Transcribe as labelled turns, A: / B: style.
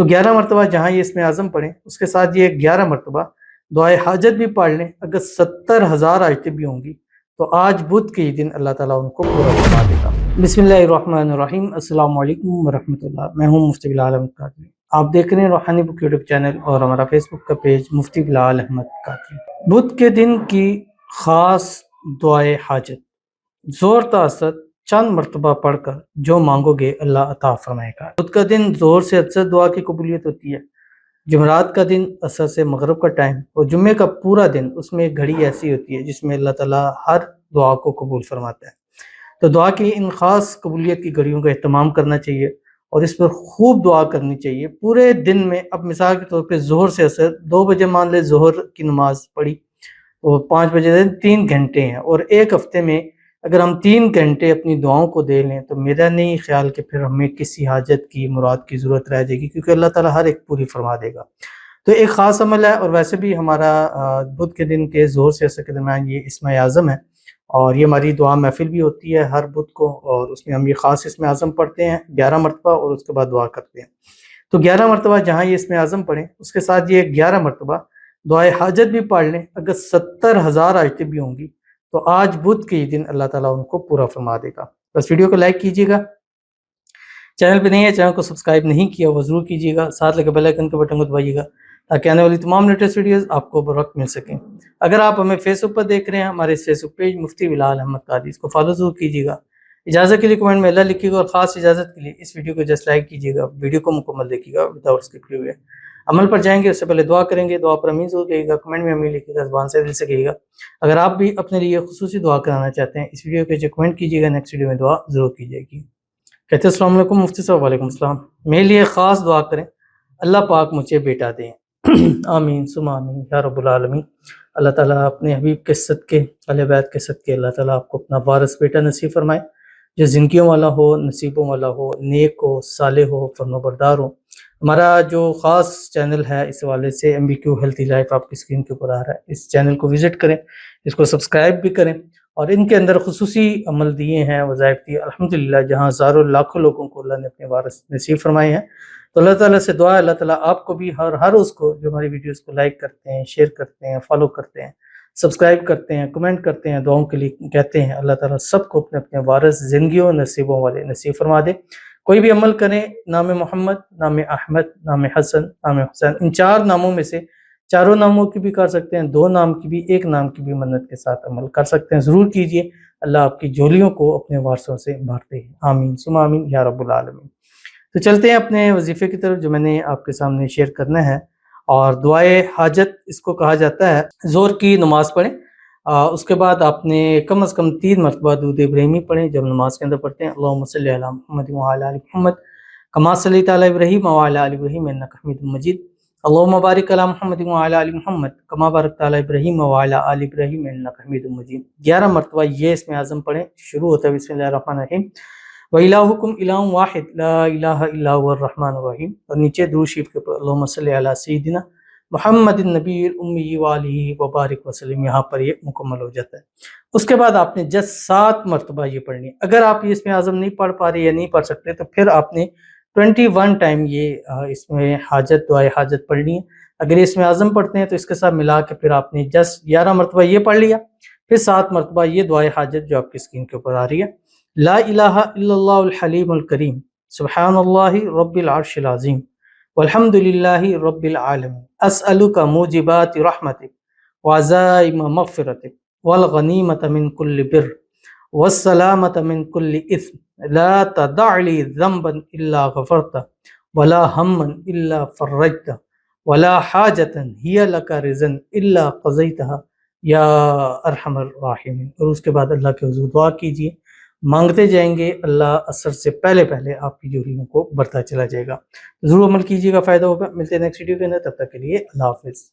A: تو 11 مرتبہ جہاں یہ اسم اعظم پڑھیں اس کے ساتھ یہ 11 مرتبہ دعائے حاجت بھی پڑھ لیں. اگر 70,000 آیتیں بھی ہوں گی تو آج بدھ کے دن اللہ تعالیٰ ان کو پورا فرما دے گا. بسم اللہ الرحمن الرحیم. السلام علیکم ورحمۃ اللہ. میں ہوں مفتی بلال احمد قادری. آپ دیکھ رہے ہیں روحانی بک یوٹیوب چینل اور ہمارا فیس بک کا پیج مفتی بلال احمد قادری. بدھ کے دن کی خاص دعائے حاجت زور تاثر چند مرتبہ پڑھ کر جو مانگو گے اللہ عطا فرمائے گا. بدھ کا دن زور سے اکثر دعا کی قبولیت ہوتی ہے. جمعرات کا دن عصر سے مغرب کا ٹائم اور جمعے کا پورا دن اس میں ایک گھڑی ایسی ہوتی ہے جس میں اللہ تعالیٰ ہر دعا کو قبول فرماتا ہے. تو دعا کی ان خاص قبولیت کی گھڑیوں کا اہتمام کرنا چاہیے اور اس پر خوب دعا کرنی چاہیے پورے دن میں. اب مثال کے طور پہ ظہر سے عصر 2 بجے مان لے ظہر کی نماز پڑھی اور 5 بجے 3 گھنٹے ہیں اور ایک ہفتے میں اگر ہم 3 گھنٹے اپنی دعاؤں کو دے لیں تو میرا نہیں خیال کہ پھر ہمیں کسی حاجت کی مراد کی ضرورت رہ جائے گی کیونکہ اللہ تعالیٰ ہر ایک پوری فرما دے گا. تو ایک خاص عمل ہے اور ویسے بھی ہمارا بدھ کے دن کے ظہر سے عصر کے درمیان یہ اسم اعظم ہے اور یہ ہماری دعا محفل بھی ہوتی ہے ہر بدھ کو اور اس میں ہم یہ خاص اسم اعظم پڑھتے ہیں 11 مرتبہ اور اس کے بعد دعا کرتے ہیں. تو 11 مرتبہ جہاں یہ اسم اعظم پڑھیں اس کے ساتھ یہ 11 مرتبہ دعائے حاجت بھی پڑھ لیں. اگر 70,000 آیتیں بھی ہوں گی تو آج بدھ کے دن اللہ تعالیٰ ان کو پورا فرما دے گا. بس ویڈیو کو لائک کیجیے گا. چینل پہ نہیں ہے چینل کو سبسکرائب نہیں کیا وہ ضرور کیجیے گا. ساتھ لگے بیل آئیکن کے بٹن کو دبائیے گا تاکہ آنے والی تمام لیٹسٹ ویڈیوز آپ کو بر وقت مل سکیں. اگر آپ ہمیں فیس بک پر دیکھ رہے ہیں ہمارے فیس بک پیج مفتی بلال احمد قادری اس کو فالو ضرور کیجیے گا. اجازت کے لیے کمنٹ میں اللہ لکھیے گا اور خاص اجازت کے لیے اس ویڈیو کو جسٹ لائک کیجیے گا. ویڈیو کو مکمل دیکھیے گا وداؤٹ اسکپ کیے ہوئے. عمل پر جائیں گے اس سے پہلے دعا کریں گے. دعا پر امین ضرور کہیے گا. کمنٹ میں امین لکھیے گا. زبان سے دل سے کہیے گا. اگر آپ بھی اپنے لیے خصوصی دعا کرانا چاہتے ہیں اس ویڈیو کے جو کمنٹ کیجیے گا نیکسٹ ویڈیو میں دعا ضرور کی جائے گی. کہتے ہیں السلام علیکم مفتی صاحب. وعلیکم السلام. میرے لیے خاص دعا کریں اللہ پاک مجھے بیٹا دیں. آمین ثم آمین یا رب العالمین. اللہ تعالیٰ اپنے حبیب کے صدقے اہل بیت کے صدقے اللہ تعالیٰ آپ کو اپنا وارث بیٹا نصیب فرمائے جو زندگیوں والا ہو نصیبوں والا ہو نیک ہو صالح ہو فرمانبردار ہو. ہمارا جو خاص چینل ہے اس حوالے سے MBQ ہیلتھی لائف آپ کی اسکرین کے اوپر آ رہا ہے. اس چینل کو وزٹ کریں اس کو سبسکرائب بھی کریں اور ان کے اندر خصوصی عمل دیے ہیں وظائف دیے الحمدللہ جہاں ہزاروں لاکھوں لوگوں کو اللہ نے اپنے وارث نصیب فرمائے ہیں. تو اللہ تعالیٰ سے دعا ہے اللہ تعالیٰ آپ کو بھی ہر اس کو جو ہماری ویڈیوز کو لائک کرتے ہیں شیئر کرتے ہیں فالو کرتے ہیں سبسکرائب کرتے ہیں کمنٹ کرتے ہیں دعاؤں کے لیے کہتے ہیں اللہ تعالیٰ سب کو اپنے اپنے وارث زندگیوں نصیبوں والے نصیب فرما دے. کوئی بھی عمل کریں نام محمد نام احمد نام حسن نام حسین ان 4 ناموں میں سے چاروں ناموں کی بھی کر سکتے ہیں 2 نام کی بھی 1 نام کی بھی منت کے ساتھ عمل کر سکتے ہیں. ضرور کیجئے. اللہ آپ کی جھولیوں کو اپنے وارثوں سے بھرتے ہیں. آمین ثم آمین یا رب العالمین. تو چلتے ہیں اپنے وظیفے کی طرف جو میں نے آپ کے سامنے شیئر کرنا ہے اور دعائے حاجت اس کو کہا جاتا ہے. زور کی نماز پڑھیں اس کے بعد آپ نے کم از کم 3 مرتبہ درود ابراہیمی پڑھیں جب نماز کے اندر پڑھتے ہیں. اللہم صلی علی محمد وعلی آل محمد کما صلیت علی ابراہیم وعلی آل ابراہیم انک حمید مجید. اللہم بارک علی محمد وعلی آل محمد کما بارکت علی ابراہیم وعلی آل ابراہیم انک حمید مجید. 11 مرتبہ یہ اسم اعظم پڑھیں. شروع ہوتا ہے بسم اللہ الرحمن الرحیم وَإِلَٰهُكُمْ إِلَٰهٌ وَاحِدٌ لَا إِلَٰهَ إِلَّا هُوَ الرَّحْمَٰنُ الرَّحِيمُ. اور نیچے درود شریف کے اوپر اللہم صلی علی سیدنا محمد النبی الامی وآلہ وبارک وسلم. یہاں پر یہ مکمل ہو جاتا ہے. اس کے بعد آپ نے جس 7 مرتبہ یہ پڑھنی. اگر آپ یہ اسم اعظم نہیں پڑھ پا رہے یا نہیں پڑھ سکتے تو پھر آپ نے 21 ٹائم یہ اس میں حاجت دعائے حاجت پڑھنی ہے. اگر یہ اسم اعظم پڑھتے ہیں تو اس کے ساتھ ملا کے پھر آپ نے جس 11 مرتبہ یہ پڑھ لیا پھر 7 مرتبہ یہ دعائے حاجت جو آپ کی اسکرین کے اوپر آ رہی ہے. لا الہ الا اللہ الحلیم الکریم سبحان اللہ رب العرش العظیم والحمد للہ رب العالمین اسألک موجبات رحمتک وعزائم مغفرتک والغنیمت من کل بر والسلامت من کل اثم لا تدع لی ذنبا الا غفرت ولا ہما الا فرجت ولا حاجتا ہی لک رزا الا قضیتها یا ارحم الراحمین. اور اس کے بعد اللہ کے حضور دعا کیجئے مانگتے جائیں گے اللہ اثر سے پہلے آپ کی جوڑیوں کو بڑھتا چلا جائے گا. ضرور عمل کیجیے گا فائدہ ہوگا. ملتے ہیں نیکسٹ ویڈیو کے اندر. تب تک کے لیے اللہ حافظ.